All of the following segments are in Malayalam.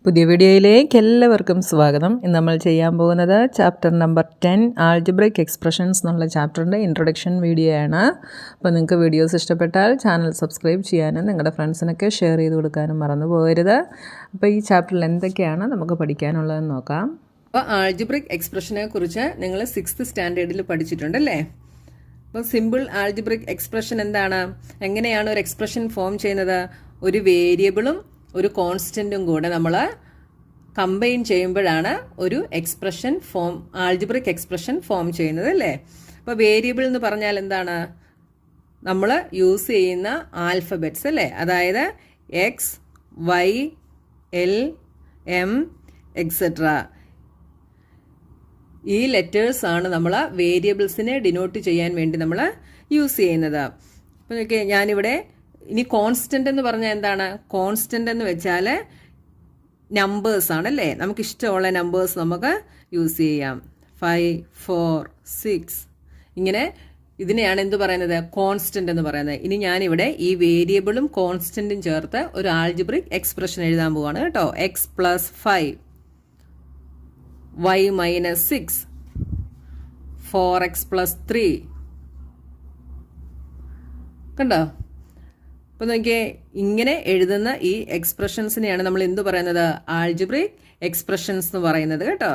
പുതിയ വീഡിയോയിലേക്ക് എല്ലാവർക്കും സ്വാഗതം. ഇന്ന് നമ്മൾ ചെയ്യാൻ പോകുന്നത് ചാപ്റ്റർ നമ്പർ 10 ആൾജിബ്രിക് എക്സ്പ്രഷൻസ് എന്നുള്ള ചാപ്റ്ററിൻ്റെ ഇൻട്രൊഡക്ഷൻ വീഡിയോ ആണ്. അപ്പോൾ നിങ്ങൾക്ക് വീഡിയോസ് ഇഷ്ടപ്പെട്ടാൽ ചാനൽ സബ്സ്ക്രൈബ് ചെയ്യാനും നിങ്ങളുടെ ഫ്രണ്ട്സിനൊക്കെ ഷെയർ ചെയ്ത് കൊടുക്കാനും മറന്നു പോകരുത്. അപ്പോൾ ഈ ചാപ്റ്ററിൽ എന്തൊക്കെയാണ് നമുക്ക് പഠിക്കാനുള്ളതെന്ന് നോക്കാം. അപ്പോൾ ആൾജിബ്രിക് എക്സ്പ്രഷനെ കുറിച്ച് നിങ്ങൾ 6th സ്റ്റാൻഡേർഡിൽ പഠിച്ചിട്ടുണ്ടല്ലേ. അപ്പോൾ സിമ്പിൾ ആൾജിബ്രിക് എക്സ്പ്രഷൻ എന്താണ്, എങ്ങനെയാണ് ഒരു എക്സ്പ്രഷൻ ഫോം ചെയ്യുന്നത്? ഒരു വേരിയബിളും ഒരു കോൺസ്റ്റൻറ്റും കൂടെ നമ്മൾ കമ്പൈൻ ചെയ്യുമ്പോഴാണ് ഒരു expression form, algebraic expression form ചെയ്യുന്നത് അല്ലേ. അപ്പോൾ വേരിയബിൾ എന്ന് പറഞ്ഞാൽ എന്താണ്? നമ്മൾ യൂസ് ചെയ്യുന്ന ആൽഫബറ്റ്സ് അല്ലേ, അതായത് x, y, l, m etcetera. ഈ ലെറ്റേഴ്സാണ് നമ്മൾ വേരിയബിൾസിനെ ഡിനോട്ട് ചെയ്യാൻ വേണ്ടി നമ്മൾ യൂസ് ചെയ്യുന്നത്. അപ്പോൾ നോക്കിയേ, ഞാനിവിടെ ഇനി കോൺസ്റ്റൻ്റ് എന്ന് പറഞ്ഞാൽ എന്താണ്? കോൺസ്റ്റൻ്റ് എന്ന് വെച്ചാൽ നമ്പേഴ്സ് ആണല്ലേ. നമുക്കിഷ്ടമുള്ള നമ്പേഴ്സ് നമുക്ക് യൂസ് ചെയ്യാം. 5, 4, 6 ഇങ്ങനെ ഇതിനെയാണ് എന്ത് പറയുന്നത്? കോൺസ്റ്റൻ്റ് എന്ന് പറയുന്നത്. ഇനി ഞാനിവിടെ ഈ വേരിയബിളും കോൺസ്റ്റൻറ്റും ചേർത്ത് ഒരു ആൾജിബ്രിക് എക്സ്പ്രഷൻ എഴുതാൻ പോവാണ് കേട്ടോ. X plus 5, y minus 6, 4x plus 3. കണ്ടോ? അപ്പോൾ നോക്കിയേ, ഇങ്ങനെ എഴുതുന്ന ഈ എക്സ്പ്രഷൻസിനെയാണ് നമ്മൾ എന്ത് പറയുന്നത്? ആൾജിബ്രിക് എക്സ്പ്രഷൻസ് എന്ന് പറയുന്നത് കേട്ടോ.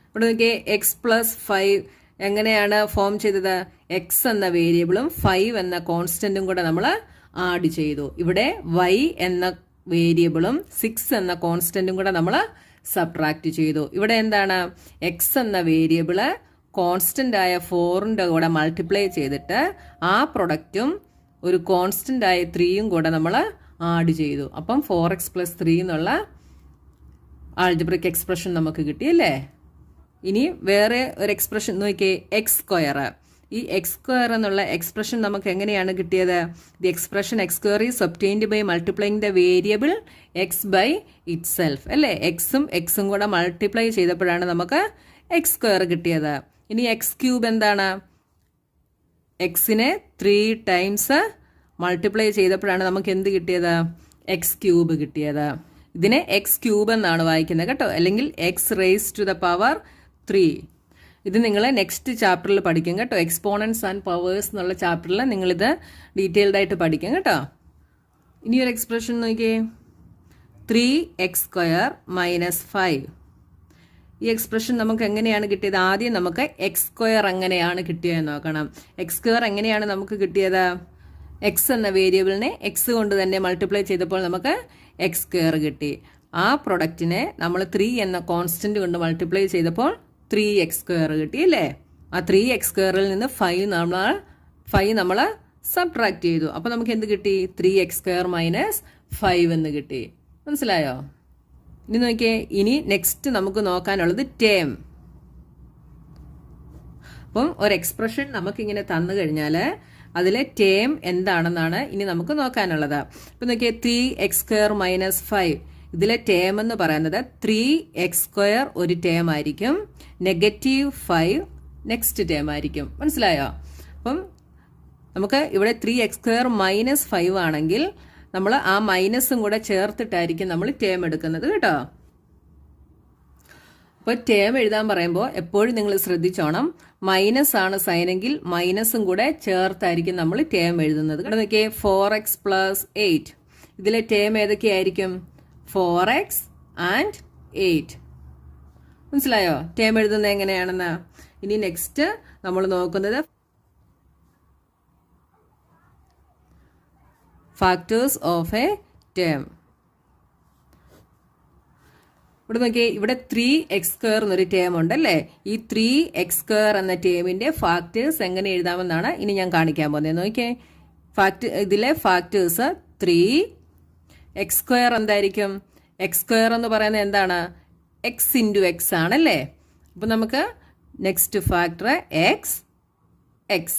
ഇവിടെ നോക്കിയേ, എക്സ് പ്ലസ് 5 എങ്ങനെയാണ് ഫോം ചെയ്തത്? എക്സ് എന്ന വേരിയബിളും 5 എന്ന കോൺസ്റ്റൻറ്റും കൂടെ നമ്മൾ ആഡ് ചെയ്തു. ഇവിടെ y എന്ന വേരിയബിളും 6 എന്ന കോൺസ്റ്റൻറ്റും കൂടെ നമ്മൾ സബ്ട്രാക്ട് ചെയ്തു. ഇവിടെ എന്താണ്? എക്സ് എന്ന വേരിയബിള് കോൺസ്റ്റൻ്റ് ആയ 4ൻ്റെ കൂടെ മൾട്ടിപ്ലൈ ചെയ്തിട്ട് ആ പ്രൊഡക്റ്റും ഒരു കോൺസ്റ്റൻ്റ് ആയ 3യും കൂടെ നമ്മൾ ആഡ് ചെയ്തു. അപ്പം 4x plus 3 എന്നുള്ള ആൾജിബ്രിക് എക്സ്പ്രഷൻ നമുക്ക് കിട്ടിയല്ലേ. ഇനി വേറെ ഒരു എക്സ്പ്രഷൻ നോക്കിയേ, എക്സ് സ്ക്വയർ. ഈ എക്സ് സ്ക്വയർ എന്നുള്ള എക്സ്പ്രഷൻ നമുക്ക് എങ്ങനെയാണ് കിട്ടിയത്? The expression x square is obtained by multiplying the variable x by itself അല്ലേ. എക്സും കൂടെ മൾട്ടിപ്ലൈ ചെയ്തപ്പോഴാണ് നമുക്ക് എക്സ് സ്ക്വയർ കിട്ടിയത്. ഇനി എക്സ് ക്യൂബ് എന്താണ്? എക്സിനെ 3 times മൾട്ടിപ്ലൈ ചെയ്തപ്പോഴാണ് നമുക്ക് എന്ത് കിട്ടിയത്? എക്സ് ക്യൂബ് കിട്ടിയത്. ഇതിനെ എക്സ് ക്യൂബ് എന്നാണ് വായിക്കുന്നത് കേട്ടോ, അല്ലെങ്കിൽ x raise to the power 3. ഇത് നിങ്ങൾ നെക്സ്റ്റ് ചാപ്റ്ററിൽ പഠിക്കും കേട്ടോ. എക്സ്പോണൻസ് ആൻഡ് പവേഴ്സ് എന്നുള്ള ചാപ്റ്ററിൽ നിങ്ങളിത് ഡീറ്റെയിൽഡ് ആയിട്ട് പഠിക്കും കേട്ടോ. ഇനി ഒരു എക്സ്പ്രഷൻ നോക്കിയേ, 3x square minus 5. ഈ എക്സ്പ്രഷൻ നമുക്ക് എങ്ങനെയാണ് കിട്ടിയത്? ആദ്യം നമുക്ക് എക്സ് സ്ക്വയർ എങ്ങനെയാണ് കിട്ടിയതെന്ന് നോക്കണം. എക്സ് സ്ക്വയർ എങ്ങനെയാണ് നമുക്ക് കിട്ടിയത്? എക്സ് എന്ന വേരിയബിളിനെ എക്സ് കൊണ്ട് തന്നെ മൾട്ടിപ്ലൈ ചെയ്തപ്പോൾ നമുക്ക് എക്സ് സ്ക്വയർ കിട്ടി. ആ പ്രൊഡക്റ്റിനെ നമ്മൾ 3 എന്ന കോൺസ്റ്റന്റ് കൊണ്ട് മൾട്ടിപ്ലൈ ചെയ്തപ്പോൾ 3x സ്ക്വയർ കിട്ടി അല്ലേ. ആ 3x സ്ക്വയറിൽ നിന്ന് 5 നമ്മൾ സബ്ട്രാക്ട് ചെയ്തു. അപ്പോൾ നമുക്ക് എന്ത് കിട്ടി? 3x സ്ക്വയർ മൈനസ് 5 എന്ന് കിട്ടി. മനസ്സിലായോ? ഇനി നോക്കിയേ, ഇനി നെക്സ്റ്റ് നമുക്ക് നോക്കാനുള്ളത് ടേം. അപ്പം ഒരു എക്സ്പ്രഷൻ നമുക്കിങ്ങനെ തന്നു കഴിഞ്ഞാൽ അതിലെ ടേം എന്താണെന്നാണ് ഇനി നമുക്ക് നോക്കാനുള്ളത്. ഇപ്പം നോക്കിയേ, 3x സ്ക്വയർ മൈനസ് 5 ഇതിലെ ടേം എന്ന് പറയുന്നത് 3x സ്ക്വയർ ഒരു ടേം ആയിരിക്കും, -5 നെക്സ്റ്റ് ടേം ആയിരിക്കും. മനസ്സിലായോ? അപ്പം നമുക്ക് ഇവിടെ 3x സ്ക്വയർ മൈനസ് 5 ആണെങ്കിൽ നമ്മൾ ആ മൈനസും കൂടെ ചേർത്തിട്ടായിരിക്കും നമ്മൾ ടേം എടുക്കുന്നത് കേട്ടോ. അപ്പോൾ ടേം എഴുതാൻ പറയുമ്പോൾ എപ്പോഴും നിങ്ങൾ ശ്രദ്ധിച്ചോണം, മൈനസ് ആണ് സൈനെങ്കിൽ മൈനസും കൂടെ ചേർത്തായിരിക്കും നമ്മൾ ടേം എഴുതുന്നത്. ഇവിടെ നോക്കിയേ, 4x plus 8 ഇതിലെ ടേം ഏതൊക്കെയായിരിക്കും? 4x and 8. മനസ്സിലായോ ടേം എഴുതുന്നത് എങ്ങനെയാണെന്ന്? ഇനി നെക്സ്റ്റ് നമ്മൾ നോക്കുന്നത് ഫാക്ടേഴ്സ് ഓഫ് എ ടേം. ഇവിടെ നോക്കിയേ, ഇവിടെ 3x സ്ക്വയർ എന്നൊരു ടേം ഉണ്ടല്ലേ. ഈ 3x സ്ക്വയർ എന്ന ടേമിന്റെ ഫാക്ടേഴ്സ് എങ്ങനെ എഴുതാമെന്നാണ് ഇനി ഞാൻ കാണിക്കാൻ പോകുന്നത്. നോക്കിയേ, ഇതിലെ ഫാക്ടേഴ്സ് 3x സ്ക്വയർ എന്തായിരിക്കും? എക്സ് സ്ക്വയർ എന്ന് പറയുന്നത് എന്താണ്? എക്സ് ഇൻറ്റു എക്സ് ആണല്ലേ. അപ്പം നമുക്ക് നെക്സ്റ്റ് ഫാക്ടർ എക്സ്.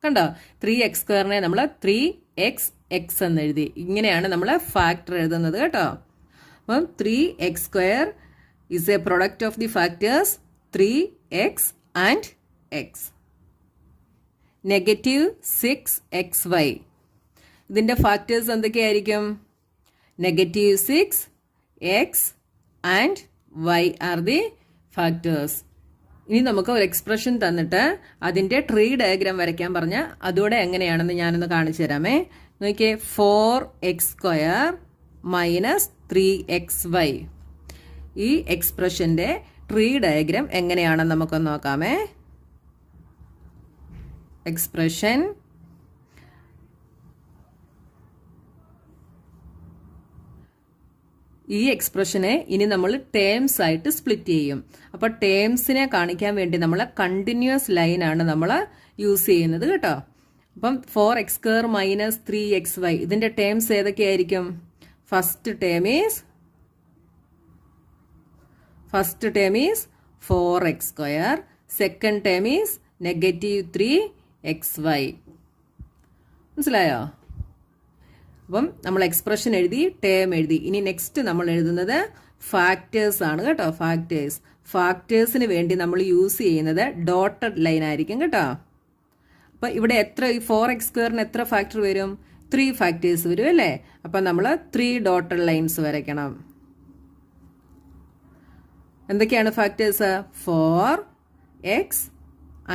കണ്ടോ? 3x സ്ക്വയറിനെ നമ്മൾ 3x എന്ന് എഴുതി. ഇങ്ങനെയാണ് നമ്മൾ ഫാക്ടർ എഴുതുന്നത് കേട്ടോ. അപ്പം 3x square is A product of the factors 3x and x. -6xy ഇതിൻ്റെ ഫാക്ടേഴ്സ് എന്തൊക്കെയായിരിക്കും? -6, x and y are the factors. ഇനി നമുക്ക് ഒരു എക്സ്പ്രഷൻ തന്നിട്ട് അതിൻ്റെ ട്രീ ഡയഗ്രാം വരയ്ക്കാൻ പറഞ്ഞാൽ അതോടെ എങ്ങനെയാണെന്ന് ഞാനൊന്ന് കാണിച്ചു തരാമേ. നോക്കിയേ, 4x² - 3xy. ഈ എക്സ്പ്രഷൻ്റെ ട്രീ ഡയഗ്രാം എങ്ങനെയാണെന്ന് നമുക്കൊന്ന് നോക്കാമേ. എക്സ്പ്രഷൻ ഈ എക്സ്പ്രഷനെ ഇനി നമ്മൾ ടേംസ് ആയിട്ട് സ്പ്ലിറ്റ് ചെയ്യും. അപ്പോൾ ടേംസിനെ കാണിക്കാൻ വേണ്ടി നമ്മൾ കണ്ടിന്യൂസ് ലൈനാണ് നമ്മൾ യൂസ് ചെയ്യുന്നത് കേട്ടോ. അപ്പം 4x² - 3xy ഇതിൻ്റെ ടേംസ് ഏതൊക്കെയായിരിക്കും? First term is 4x², second term is -3xy. മനസ്സിലായോ? അപ്പം നമ്മൾ എക്സ്പ്രഷൻ എഴുതി, ടേം എഴുതി. ഇനി നെക്സ്റ്റ് നമ്മൾ എഴുതുന്നത് ഫാക്ടേഴ്സ് ആണ് കേട്ടോ. ഫാക്ടേഴ്സിന് വേണ്ടി നമ്മൾ യൂസ് ചെയ്യുന്നത് ഡോട്ടഡ് ലൈൻ ആയിരിക്കും കേട്ടോ. അപ്പം ഇവിടെ എത്ര, ഈ 4x² എത്ര ഫാക്ടർ വരും? 3 ഫാക്ടേഴ്സ് വരും അല്ലേ? അപ്പം നമ്മൾ 3 ഡോട്ടഡ് ലൈൻസ് വരയ്ക്കണം. എന്തൊക്കെയാണ് ഫാക്ടേഴ്സ്? 4, x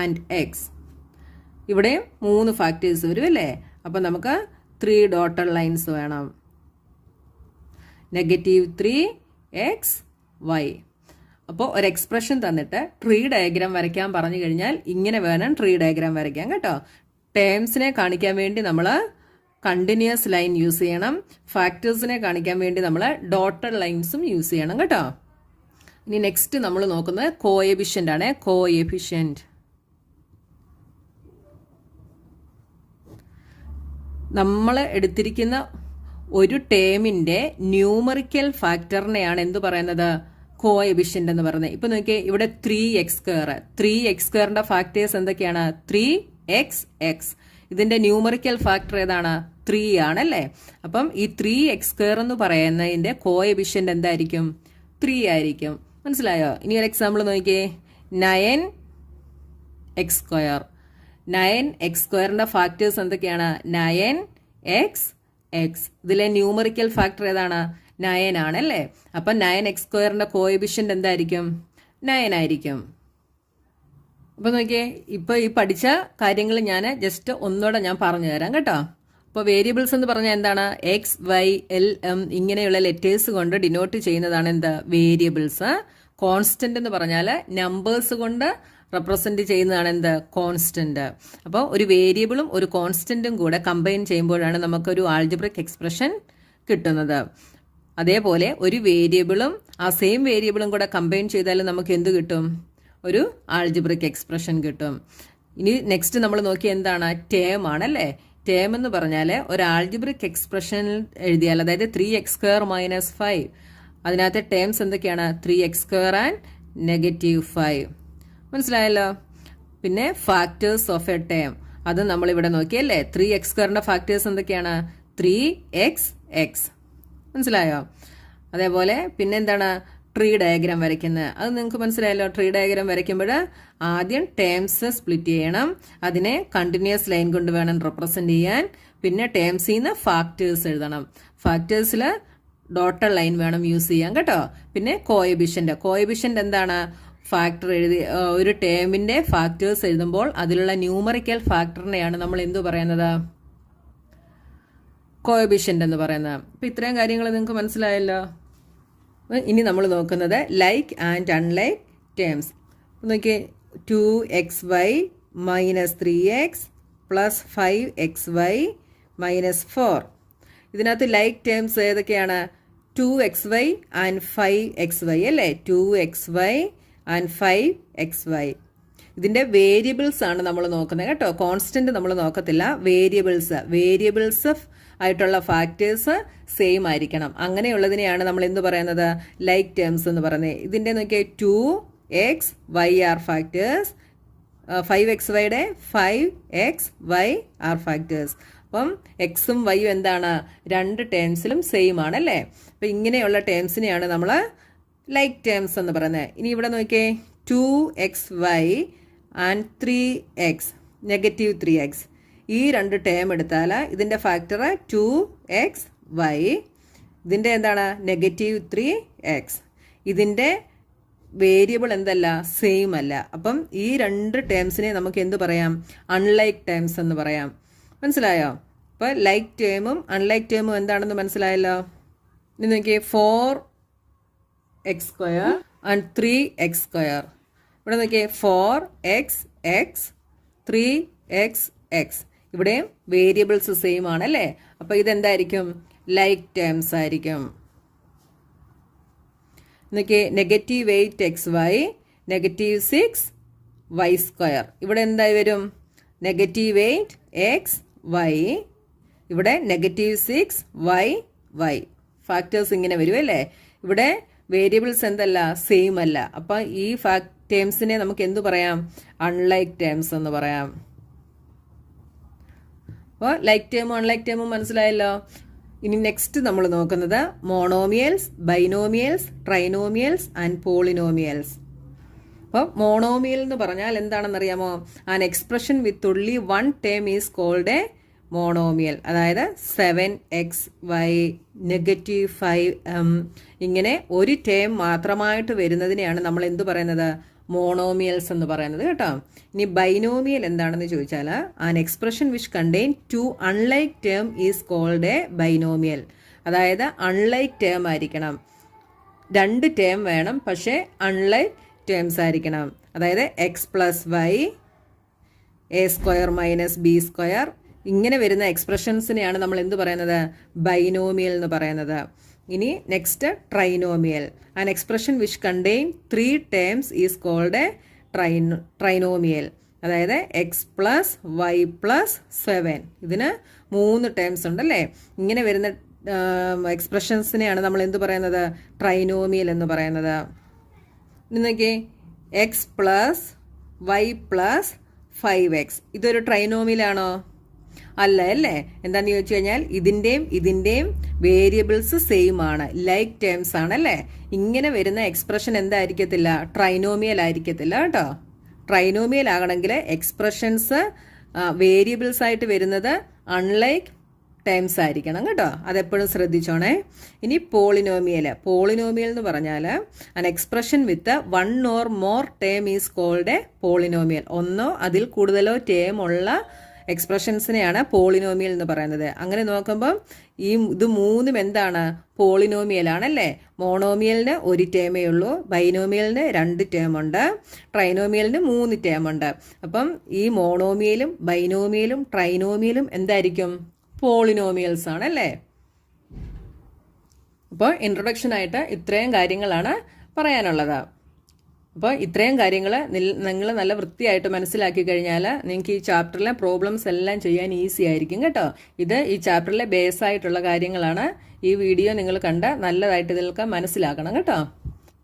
and x. ഇവിടെ 3 ഫാക്ടേഴ്സ് വരും അല്ലേ? അപ്പം നമുക്ക് 3 ഡോട്ടഡ് ലൈൻസ് വേണം. -3xy. അപ്പോൾ ഒരു എക്സ്പ്രഷൻ തന്നിട്ട് ട്രീ ഡയഗ്രാം വരയ്ക്കാൻ പറഞ്ഞു കഴിഞ്ഞാൽ ഇങ്ങനെ വേണം ട്രീ ഡയഗ്രാം വരയ്ക്കാൻ കേട്ടോ. ടേംസിനെ കാണിക്കാൻ വേണ്ടി നമ്മൾ കണ്ടിന്യൂസ് ലൈൻ യൂസ് ചെയ്യണം. ഫാക്ടേഴ്സിനെ കാണിക്കാൻ വേണ്ടി നമ്മൾ ഡോട്ടഡ് ലൈൻസും യൂസ് ചെയ്യണം കേട്ടോ. ഇനി നെക്സ്റ്റ് നമ്മൾ നോക്കുന്നത് കോഎഫിഷ്യൻ്റ് ആണ്. കോഎഫിഷ്യൻ്റ് നമ്മൾ എടുത്തിരിക്കുന്ന ഒരു ടേമിൻ്റെ ന്യൂമറിക്കൽ ഫാക്ടറിനെയാണ് എന്ത് പറയുന്നത്? കോഎഫിഷ്യൻ്റ് എന്ന് പറയുന്നത്. ഇപ്പം നോക്കിയേ, ഇവിടെ 3x²ൻ്റെ ഫാക്ടേഴ്സ് എന്തൊക്കെയാണ്? 3x. ഇതിൻ്റെ ന്യൂമറിക്കൽ ഫാക്ടർ ഏതാണ്? 3 ആണല്ലേ? അപ്പം ഈ 3x² എന്ന് പറയുന്നതിൻ്റെ കോഎഫിഷ്യൻ്റ് എന്തായിരിക്കും? 3 ആയിരിക്കും. മനസ്സിലായോ? ഇനി ഒരു എക്സാമ്പിൾ നോക്കിയേ, 9x². 9x²ൻ്റെ ഫാക്ടേഴ്സ് എന്തൊക്കെയാണ്? 9x. ഇതിലെ ന്യൂമറിക്കൽ ഫാക്ടർ ഏതാണ്? 9 ആണല്ലേ? അപ്പം 9x² കോഎഫിഷ്യൻ്റ് എന്തായിരിക്കും? 9 ആയിരിക്കും. അപ്പോൾ നോക്കിയേ, ഇപ്പോൾ ഈ പഠിച്ച കാര്യങ്ങൾ ഞാൻ ജസ്റ്റ് ഒന്നുകൂടെ ഞാൻ പറഞ്ഞു തരാം കേട്ടോ. അപ്പോൾ വേരിയബിൾസ് എന്ന് പറഞ്ഞാൽ എന്താണ്? x, y, l, m ഇങ്ങനെയുള്ള ലെറ്റേഴ്സ് കൊണ്ട് ഡിനോട്ട് ചെയ്യുന്നതാണ് എന്ത്? വേരിയബിൾസ്. കോൺസ്റ്റന്റ് എന്ന് പറഞ്ഞാൽ നമ്പേഴ്സ് കൊണ്ട് റെപ്രസെന്റ് ചെയ്യുന്നതാണ് എന്ത്? കോൺസ്റ്റന്റ്. അപ്പോൾ ഒരു വേരിയബിളും ഒരു കോൺസ്റ്റന്റും കൂടെ കമ്പൈൻ ചെയ്യുമ്പോഴാണ് നമുക്കൊരു ആൾജിബ്രിക് എക്സ്പ്രഷൻ കിട്ടുന്നത്. അതേപോലെ ഒരു വേരിയബിളും ആ സെയിം വേരിയബിളും കൂടെ കമ്പൈൻ ചെയ്താൽ നമുക്ക് എന്ത് കിട്ടും? ഒരു ആൾജിബ്രിക് എക്സ്പ്രഷൻ കിട്ടും. ഇനി നെക്സ്റ്റ് നമ്മൾ നോക്കിയ എന്താണ്? ടേം ആണല്ലേ? ടേം എന്ന് പറഞ്ഞാൽ ഒരു ആൾജിബ്രിക് എക്സ്പ്രഷൻ എഴുതിയാൽ, അതായത് 3x² - 5, അതിനകത്തെ ടേംസ് എന്തൊക്കെയാണ്? 3x² and -5. മനസ്സിലായല്ലോ? പിന്നെ ഫാക്ടേഴ്സ് ഓഫ് എ ടേം അത് നമ്മളിവിടെ നോക്കിയല്ലേ? 3x²ൻ്റെ ഫാക്ടേഴ്സ് എന്തൊക്കെയാണ്? 3x. മനസ്സിലായോ? അതേപോലെ പിന്നെ എന്താണ്? ട്രീ ഡയഗ്രാം വരയ്ക്കുന്നത്. അത് നിങ്ങൾക്ക് മനസ്സിലായല്ലോ. ട്രീ ഡയഗ്രാം വരയ്ക്കുമ്പോൾ ആദ്യം ടേംസ് സ്പ്ലിറ്റ് ചെയ്യണം. അതിനെ കണ്ടിന്യൂസ് ലൈൻ കൊണ്ട് വേണം റെപ്രസെന്റ് ചെയ്യാൻ. പിന്നെ ടേംസിൽ നിന്ന് ഫാക്ടേഴ്സ് എഴുതണം. ഫാക്ടേഴ്സിൽ ഡോട്ടഡ് ലൈൻ വേണം യൂസ് ചെയ്യാൻ കേട്ടോ. പിന്നെ കോഎഫിഷ്യൻ്റ് എന്താണ്? ഫാക്ടർ എഴുതി ഒരു ടേമിൻ്റെ ഫാക്ടേഴ്സ് എഴുതുമ്പോൾ അതിലുള്ള ന്യൂമറിക്കൽ ഫാക്ടറിനെയാണ് നമ്മൾ എന്തു പറയുന്നത്? കോഎഫിഷ്യൻ്റ് എന്ന് പറയുന്നത്. അപ്പം ഇത്രയും കാര്യങ്ങൾ നിങ്ങൾക്ക് മനസ്സിലായല്ലോ. ഇനി നമ്മൾ നോക്കുന്നത് ലൈക്ക് ആൻഡ് അൺലൈക്ക് ടേംസ്. നോക്കിയേ, 2xy - 3x + 5xy - 4. ഇതിനകത്ത് ലൈക്ക് ടേംസ് ഏതൊക്കെയാണ്? 2xy ആൻഡ് 5xy അല്ലേ? 2xy and 5xy. ഇതിൻ്റെ വേരിയബിൾസ് ആണ് നമ്മൾ നോക്കുന്നത് കേട്ടോ. കോൺസ്റ്റന്റ് നമ്മൾ നോക്കത്തില്ല. വേരിയബിൾസ് ആയിട്ടുള്ള ഫാക്ടേഴ്സ് സെയിം ആയിരിക്കണം. അങ്ങനെയുള്ളതിനെയാണ് നമ്മൾ എന്ത് പറയുന്നത്? ലൈക്ക് ടേംസ് എന്ന് പറയുന്നത്. ഇതിൻ്റെ നോക്കിയാൽ 2xy ആർ ഫാക്ടേഴ്സ്, 5xyയുടെ 5xy ആർ ഫാക്ടേഴ്സ്. അപ്പം എക്സും വൈയും എന്താണ്? 2 ടേംസിലും സെയിം ആണല്ലേ? അപ്പം ഇങ്ങനെയുള്ള ടേംസിനെയാണ് നമ്മൾ ലൈക്ക് ടേംസ് എന്ന് പറയുന്നത്. ഇനി ഇവിടെ നോക്കിയേ, 2xy ആൻഡ് 3x -3x. ഈ 2 ടേം എടുത്താൽ ഇതിൻ്റെ ഫാക്ടർ 2xy. ഇതിൻ്റെ എന്താണ് -3x. ഇതിൻ്റെ വേരിയബിൾ എന്തല്ല, സെയിം അല്ല. അപ്പം ഈ രണ്ട് ടേംസിനെ നമുക്ക് എന്ത് പറയാം, അൺലൈക്ക് ടേംസ് എന്ന് പറയാം. മനസ്സിലായോ? അപ്പോൾ ലൈക്ക് ടേമും അൺലൈക്ക് ടേമും എന്താണെന്ന് മനസ്സിലായല്ലോ. ഇനി നോക്കിയേ 4x² ആൻഡ് 3x². ഇവിടെ നോക്കിയേ 4x 3x. ഇവിടെയും വേരിയബിൾസ് സെയിം ആണല്ലേ. അപ്പോൾ ഇതെന്തായിരിക്കും, ലൈക്ക് ടേംസ് ആയിരിക്കും. നോക്കിയേ -8xy -6y². ഇവിടെ എന്തായി വരും, -8xy, ഇവിടെ -6y. ഫാക്ടേഴ്സ് ഇങ്ങനെ വരും അല്ലേ. ഇവിടെ വേരിയബിൾസ് എന്തല്ല, സെയിം അല്ല. അപ്പം ഈ ടേംസിനെ നമുക്ക് എന്തു പറയാം, അൺലൈക്ക് ടേംസ് എന്ന് പറയാം. അപ്പോൾ ലൈക്ക് ടേമും അൺലൈക്ക് ടേമും മനസ്സിലായല്ലോ. ഇനി നെക്സ്റ്റ് നമ്മൾ നോക്കുന്നത് monomials, binomials, trinomials and polynomials. അപ്പോൾ മോണോമിയൽ എന്ന് പറഞ്ഞാൽ എന്താണെന്നറിയാമോ, an expression with only one term is called a monomial. അതായത് 7xy -5m ഇങ്ങനെ ഒരു ടേം മാത്രമായിട്ട് വരുന്നതിനെയാണ് നമ്മൾ എന്ത് പറയുന്നത്, മോണോമിയൽസ് എന്ന് പറയുന്നത് കേട്ടോ. ഇനി ബൈനോമിയൽ എന്താണെന്ന് ചോദിച്ചാൽ an expression which contain 2 unlike term is called a binomial. അതായത് അൺലൈക്ക് ടേം ആയിരിക്കണം, 2 ടേം വേണം, പക്ഷേ അൺലൈക്ക് ടേംസ് ആയിരിക്കണം. അതായത് x + y a² - b², ഇങ്ങനെ വരുന്ന എക്സ്പ്രഷൻസിനെയാണ് നമ്മൾ എന്ത് പറയുന്നത്, ബൈനോമിയൽ എന്ന് പറയുന്നത്. ഇനി next trinomial. An expression which contain 3 terms is called a trinomial. അതായത് x + y + 7. ഇതിന് 3 ടേംസ് ഉണ്ടല്ലേ. ഇങ്ങനെ വരുന്ന എക്സ്പ്രഷൻസിനെയാണ് നമ്മൾ എന്ത് പറയുന്നത്, ട്രൈനോമിയൽ എന്ന് പറയുന്നത്. ഇന്നൊക്കെ x + y + 5x ഇതൊരു ട്രൈനോമിയലാണോ? അല്ല അല്ലേ. എന്താണെന്ന് ചോദിച്ചു കഴിഞ്ഞാൽ ഇതിൻ്റെയും വേരിയബിൾസ് സെയിം ആണ്, ലൈക്ക് ടേംസ് ആണല്ലേ. ഇങ്ങനെ വരുന്ന എക്സ്പ്രഷൻ എന്തായിരിക്കത്തില്ല, ട്രൈനോമിയൽ ആയിരിക്കത്തില്ല കേട്ടോ. ട്രൈനോമിയൽ ആകണമെങ്കിൽ എക്സ്പ്രഷൻസ് വേരിയബിൾസ് ആയിട്ട് വരുന്നത് അൺലൈക്ക് ടേംസ് ആയിരിക്കണം കേട്ടോ. അതെപ്പോഴും ശ്രദ്ധിച്ചോണേ. ഇനി പോളിനോമിയൽ എന്ന് പറഞ്ഞാൽ an expression with 1 or more term is called a polynomial. ഒന്നോ അതിൽ കൂടുതലോ ടേം ഉള്ള എക്സ്പ്രഷൻസിനെയാണ് പോളിനോമിയൽ എന്ന് പറയുന്നത്. അങ്ങനെ നോക്കുമ്പം ഇത് മൂന്നും എന്താണ്, പോളിനോമിയൽ ആണല്ലേ. മോണോമിയലിന് 1 ടേമേ ഉള്ളൂ, ബൈനോമിയലിന് 2 ടേം ഉണ്ട്, ട്രൈനോമിയലിന് 3 ടേം ഉണ്ട്. അപ്പം ഈ മോണോമിയലും ബൈനോമിയലും ട്രൈനോമിയലും എന്തായിരിക്കും, പോളിനോമിയൽസ് ആണല്ലേ. അപ്പോൾ ഇൻട്രൊഡക്ഷനായിട്ട് ഇത്രയും കാര്യങ്ങളാണ് പറയാനുള്ളത്. അപ്പോൾ ഇത്രയും കാര്യങ്ങൾ നിങ്ങൾ നല്ല വൃത്തിയായിട്ട് മനസ്സിലാക്കി കഴിഞ്ഞാൽ നിങ്ങൾക്ക് ഈ ചാപ്റ്ററിലെ പ്രോബ്ലംസ് എല്ലാം ചെയ്യാൻ ഈസി ആയിരിക്കും കേട്ടോ. ഇത് ഈ ചാപ്റ്ററിലെ ബേസ് ആയിട്ടുള്ള കാര്യങ്ങളാണ്. ഈ വീഡിയോ നിങ്ങൾ കണ്ട് നല്ലതായിട്ട് ഇതിലൊക്കെ മനസ്സിലാക്കണം കേട്ടോ.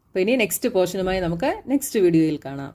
അപ്പോൾ ഇനി നെക്സ്റ്റ് പോർഷനുമായി നമുക്ക് നെക്സ്റ്റ് വീഡിയോയിൽ കാണാം.